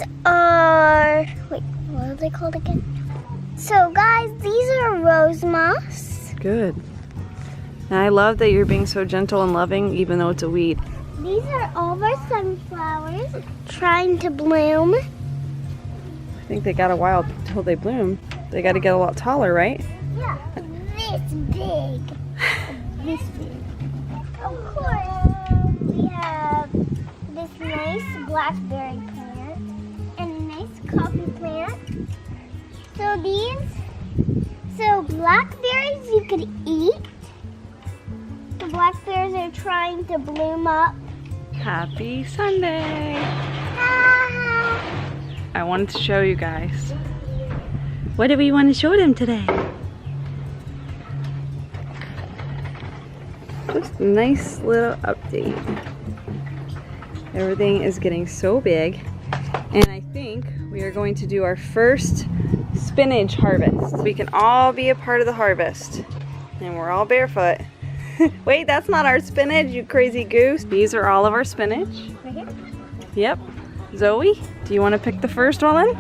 these are, wait, what are they called again? So guys, these are rose moss. Good. And I love that you're being so gentle and loving, even though it's a weed. These are all of our sunflowers trying to bloom. I think they got a while till they bloom. They got to get a lot taller, right? Yeah, this big. This big. Of course, we have this nice blackberry plant and a nice coffee plant. So blackberries you could eat. The blackberries are trying to bloom up. Happy Sunday! Ah. I wanted to show you guys. What do we want to show them today? Just a nice little update. Everything is getting so big, and I think we are going to do our first spinach harvest. We can all be a part of the harvest, and we're all barefoot. Wait, that's not our spinach, you crazy goose. These are all of our spinach. Right here? Yep. Zoe, do you want to pick the first one?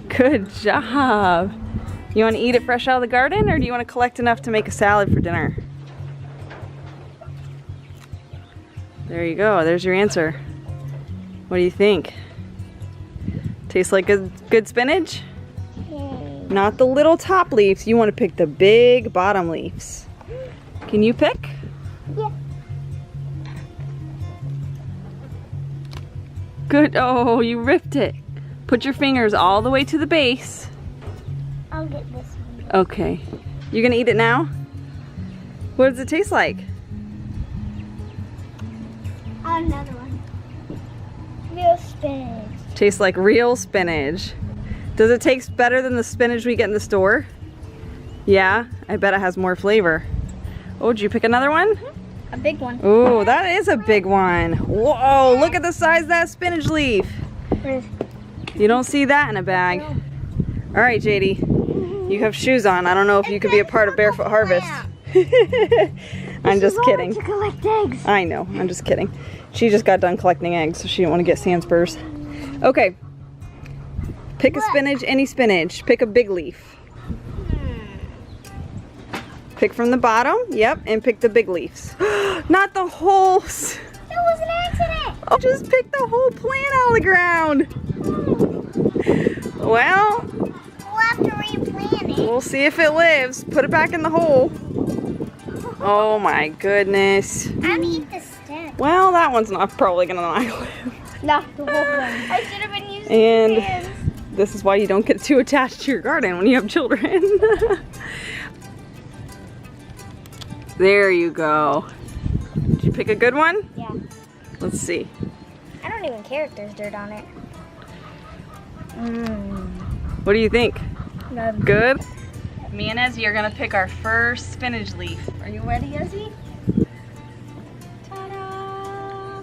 Good job. You want to eat it fresh out of the garden, or do you want to collect enough to make a salad for dinner? There you go. There's your answer. What do you think? Tastes like good spinach? Not the little top leaves. You want to pick the big bottom leaves. Can you pick? Yeah. Good. Oh, you ripped it. Put your fingers all the way to the base. I'll get this one. Okay. You gonna eat it now? What does it taste like? Another one. Real spinach. Tastes like real spinach. Does it taste better than the spinach we get in the store? Yeah, I bet it has more flavor. Oh, did you pick another one? A big one. Oh, that is a big one. Whoa, look at the size of that spinach leaf. You don't see that in a bag. All right, JD, you have shoes on. I don't know if you could be a part of Barefoot Harvest. I'm just kidding. To collect eggs. I know, I'm just kidding. She just got done collecting eggs, so she didn't want to get sand spurs. Okay, pick a spinach, any spinach. Pick a big leaf. Pick from the bottom, yep, and pick the big leaves. Not the whole... That was an accident. Oh, just pick the whole plant out of the ground. Well, we'll have to replant it. We'll see if it lives. Put it back in the hole. Oh my goodness. I'll eat the stem. Well, that one's not probably gonna not live. Not the whole one. I should have been using And hands. this is why you don't get too attached to your garden when you have children. There you go. Did you pick a good one? Yeah. Let's see. I don't even care if there's dirt on it. What do you think? Love. Good? Me and Ezzy are gonna pick our first spinach leaf. Are you ready, Ezzy? Ta-da!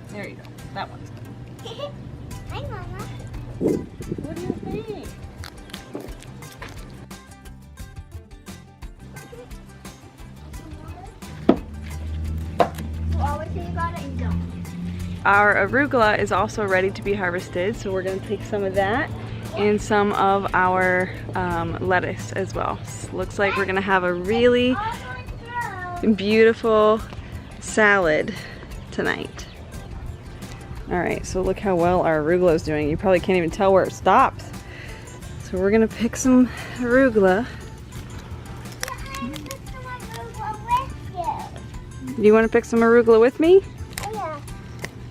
There you go. That one's good. Hi, Mama. What do you think? You always say you got it and don't. Our arugula is also ready to be harvested, so we're gonna take some of that and some of our lettuce as well. Looks like we're gonna have a really beautiful salad tonight. All right, so look how well our arugula is doing. You probably can't even tell where it stops. So we're gonna pick some arugula. Do you wanna pick some arugula with me? Yeah.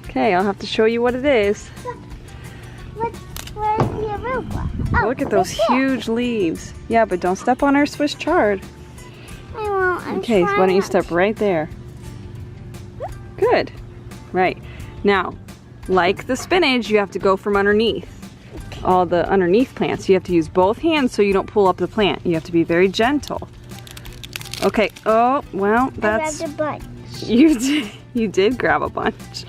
Okay, I'll have to show you what it is. Where's the arugula? Oh, Look at those right there. huge leaves. Yeah, but don't step on our Swiss chard. I won't. Okay, so why don't you step right there? Good. Right. Now, like the spinach, you have to go from underneath. All the underneath plants. You have to use both hands so you don't pull up the plant. You have to be very gentle. Okay. Oh, well, that's... I grabbed a bunch. You did grab a bunch.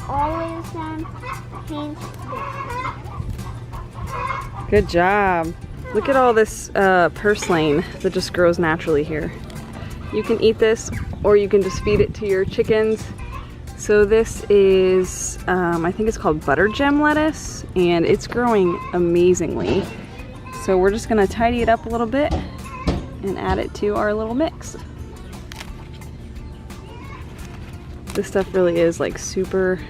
Always hands. Good job. Look at all this purslane that just grows naturally here. You can eat this or you can just feed it to your chickens. So this is, I think it's called butter gem lettuce, and it's growing amazingly. So we're just gonna tidy it up a little bit and add it to our little mix. This stuff really is like super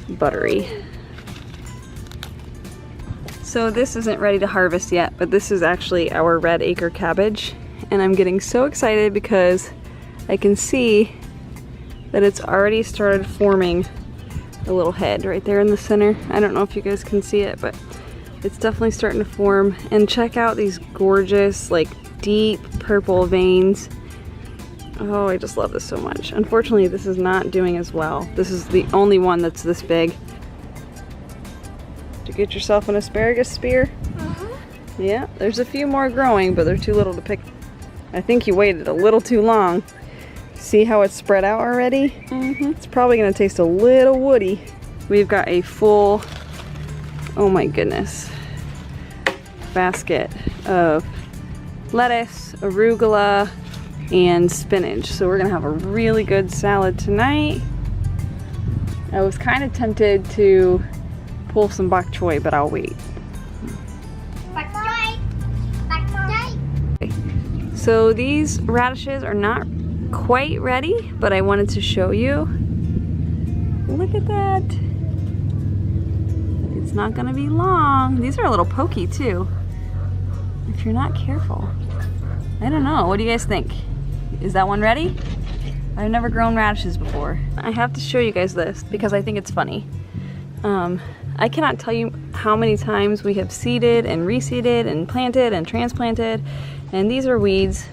buttery. So this isn't ready to harvest yet, but this is actually our red acre cabbage. And I'm getting so excited because I can see that it's already started forming a little head right there in the center. I don't know if you guys can see it, but it's definitely starting to form. And check out these gorgeous, like deep purple veins. Oh, I just love this so much. Unfortunately, this is not doing as well. This is the only one that's this big. Did you get yourself an asparagus spear? Yeah, there's a few more growing, but they're too little to pick. I think you waited a little too long. See how it's spread out already? It's probably gonna taste a little woody. We've got a full, oh my goodness, basket of lettuce, arugula, and spinach. So we're gonna have a really good salad tonight. I was kind of tempted to pull some bok choy, but I'll wait. Bok choy. Bok choy. So these radishes are not quite ready, but I wanted to show you. Look at that. It's not gonna be long. These are a little pokey too, if you're not careful. I don't know, what do you guys think? Is that one ready? I've never grown radishes before. I have to show you guys this because I think it's funny. I cannot tell you how many times we have seeded and reseeded and planted and transplanted, and these are weeds,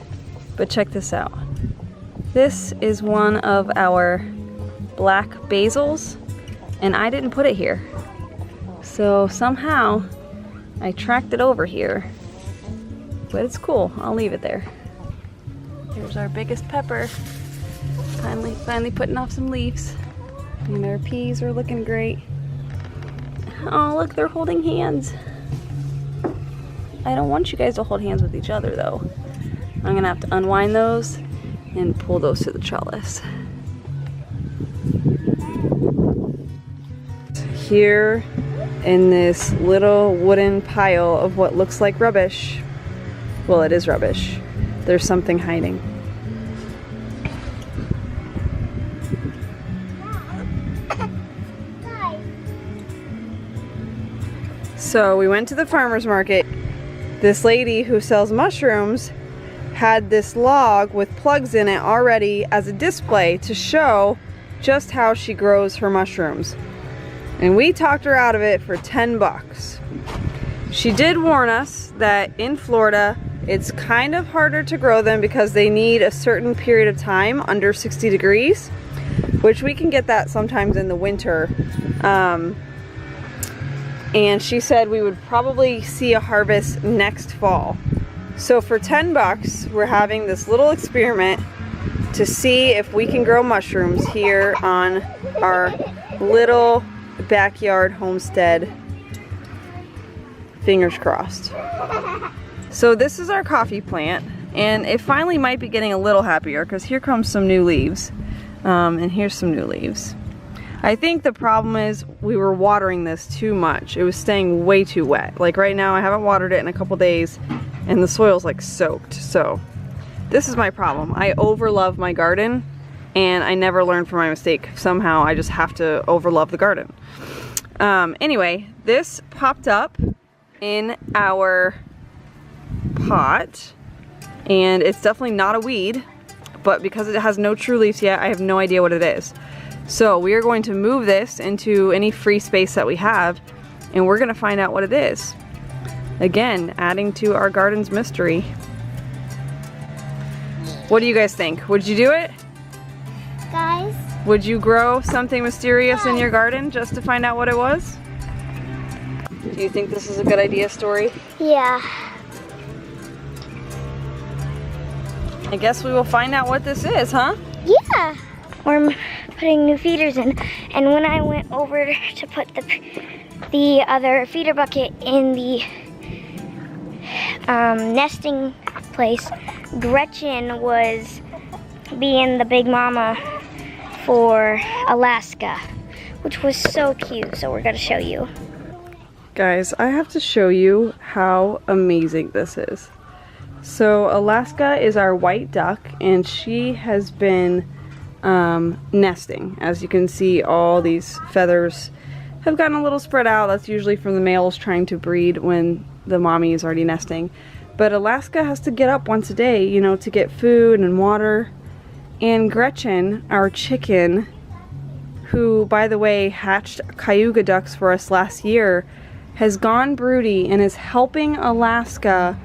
but check this out. This is one of our black basils, and I didn't put it here. So somehow I tracked it over here, but it's cool. I'll leave it there. Here's our biggest pepper. Finally putting off some leaves. And our peas are looking great. Oh, look, they're holding hands. I don't want you guys to hold hands with each other though. I'm gonna have to unwind those and pull those to the trellis. Here in this little wooden pile of what looks like rubbish, well, it is rubbish, there's something hiding. So we went to the farmer's market. This lady who sells mushrooms had this log with plugs in it already as a display to show just how she grows her mushrooms. And we talked her out of it for 10 bucks. She did warn us that in Florida, it's kind of harder to grow them because they need a certain period of time under 60 degrees, which we can get that sometimes in the winter. And she said we would probably see a harvest next fall. So for 10 bucks, we're having this little experiment to see if we can grow mushrooms here on our little backyard homestead. Fingers crossed. So this is our coffee plant, and it finally might be getting a little happier because here comes some new leaves. And here's some new leaves. I think the problem is we were watering this too much. It was staying way too wet. Like right now I haven't watered it in a couple days and the soil's like soaked. So this is my problem. I overlove my garden and I never learn from my mistake. Somehow I just have to overlove the garden. Anyway, this popped up in our pot and it's definitely not a weed, but because it has no true leaves yet, I have no idea what it is. So we are going to move this into any free space that we have and we're gonna find out what it is. Again, adding to our garden's mystery. What do you guys think? Would you do it? Guys? Would you grow something mysterious in your garden just to find out what it was? Do you think this is a good idea, Story? Yeah. I guess we will find out what this is, huh? Yeah. We're putting new feeders in, and when I went over to put the other feeder bucket in the nesting place, Gretchen was being the big mama for Alaska, which was so cute. So we're gonna show you. Guys, I have to show you how amazing this is. So Alaska is our white duck, and she has been nesting. As you can see, all these feathers have gotten a little spread out. That's usually from the males trying to breed when the mommy is already nesting. But Alaska has to get up once a day, you know, to get food and water. And Gretchen, our chicken, who, by the way, hatched Cayuga ducks for us last year, has gone broody and is helping Alaska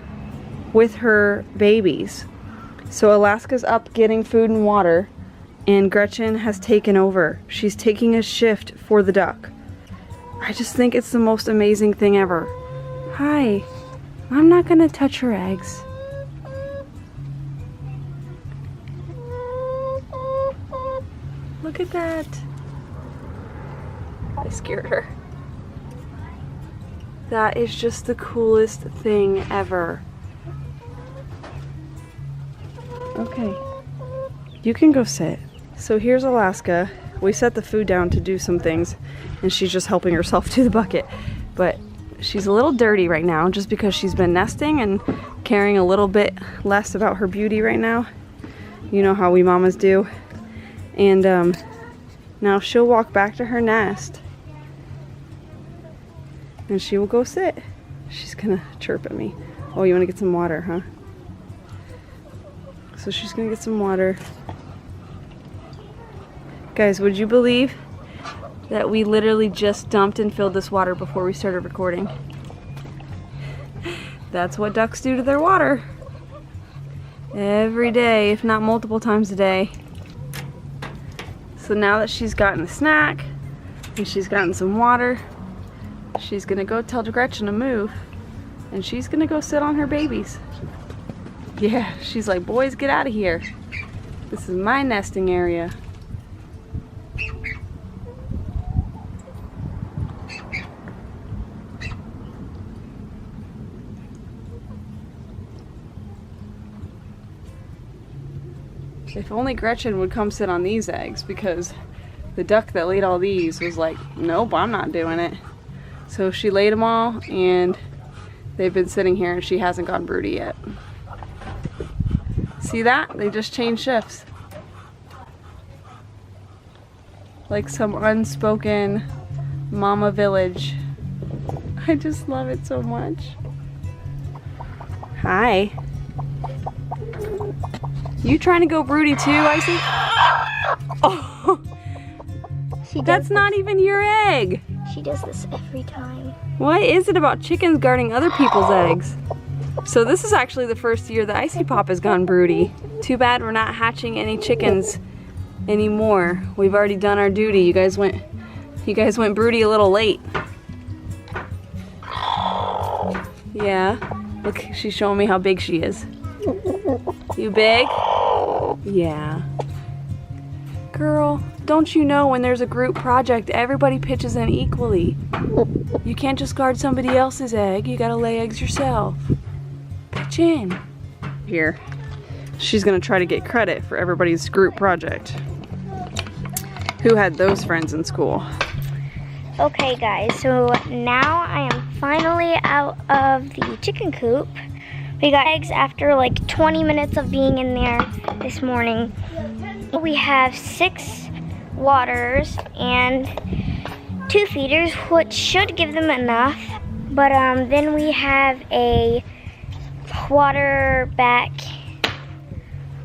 with her babies. So Alaska's up getting food and water, and Gretchen has taken over. She's taking a shift for the duck. I just think it's the most amazing thing ever. Hi, I'm not gonna touch her eggs. Look at that. I scared her. That is just the coolest thing ever. Okay, you can go sit. So here's Alaska. We set the food down to do some things, and she's just helping herself to the bucket. But she's a little dirty right now just because she's been nesting and caring a little bit less about her beauty right now. You know how we mamas do. And now she'll walk back to her nest, and she will go sit. She's gonna chirp at me. Oh, you wanna get some water, huh? So she's gonna get some water. Guys, would you believe that we literally just dumped and filled this water before we started recording? That's what ducks do to their water. Every day, if not multiple times a day. So now that she's gotten a snack and she's gotten some water, she's gonna go tell Gretchen to move, and she's gonna go sit on her babies. Yeah, she's like, boys, get out of here. This is my nesting area. If only Gretchen would come sit on these eggs, because the duck that laid all these was like, nope, I'm not doing it. So she laid them all, and they've been sitting here, and she hasn't gone broody yet. See that? They just changed shifts. Like some unspoken mama village. I just love it so much. Hi. You trying to go broody too, Icy? Oh, that's not even your egg. She does this every time. What is it about chickens guarding other people's eggs? So this is actually the first year that Icy Pop has gone broody. Too bad we're not hatching any chickens anymore. We've already done our duty. You guys went broody a little late. Yeah, look, she's showing me how big she is. You big? Yeah. Girl, don't you know when there's a group project, everybody pitches in equally. You can't just guard somebody else's egg. You gotta lay eggs yourself. Pitch in. Here. She's gonna try to get credit for everybody's group project. Who had those friends in school? Okay guys, so now I am finally out of the chicken coop. We got eggs after like 20 minutes of being in there this morning. We have 6 waters and 2 feeders, which should give them enough. But then we have a water back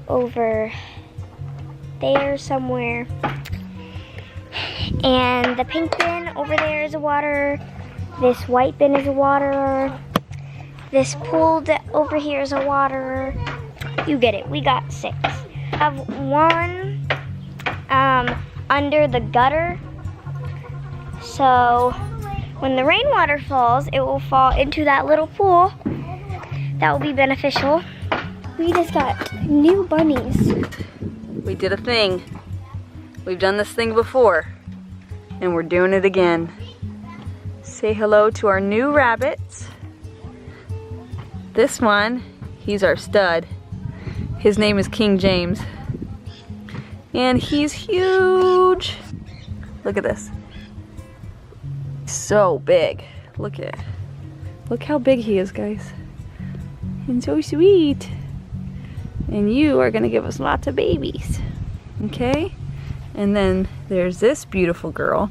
over there somewhere. And the pink bin over there is a water. This white bin is a water. This pool over here is a water. You get it. We got 6. I have 1 under the gutter. So when the rainwater falls, it will fall into that little pool. That will be beneficial. We just got new bunnies. We did a thing. We've done this thing before, and we're doing it again. Say hello to our new rabbits. This one, he's our stud. His name is King James. And he's huge. Look at this. So big. Look how big he is, guys. And so sweet. And you are gonna give us lots of babies. Okay? And then there's this beautiful girl.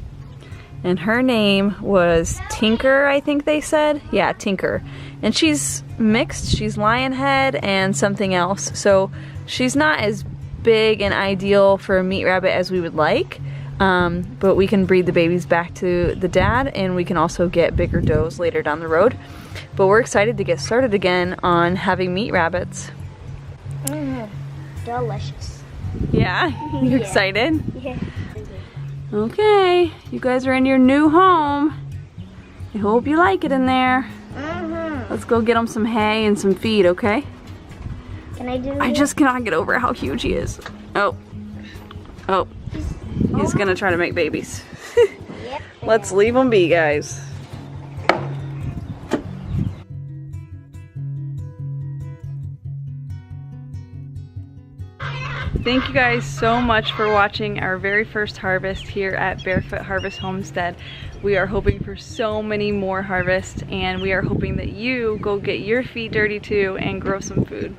And her name was Tinker, I think they said. Yeah, Tinker. And she's mixed. She's lion head and something else. So she's not as big and ideal for a meat rabbit as we would like. But we can breed the babies back to the dad, and we can also get bigger does later down the road. But we're excited to get started again on having meat rabbits. Delicious. Yeah? You excited? Yeah. Okay, you guys are in your new home. I hope you like it in there. Let's go get them some hay and some feed, okay? Can I do I just cannot get over how huge he is. Oh. He's gonna try to make babies. Yep. Let's leave him be, guys. Thank you guys so much for watching our very first harvest here at Barefoot Harvest Homestead. We are hoping for so many more harvests, and we are hoping that you go get your feet dirty too and grow some food.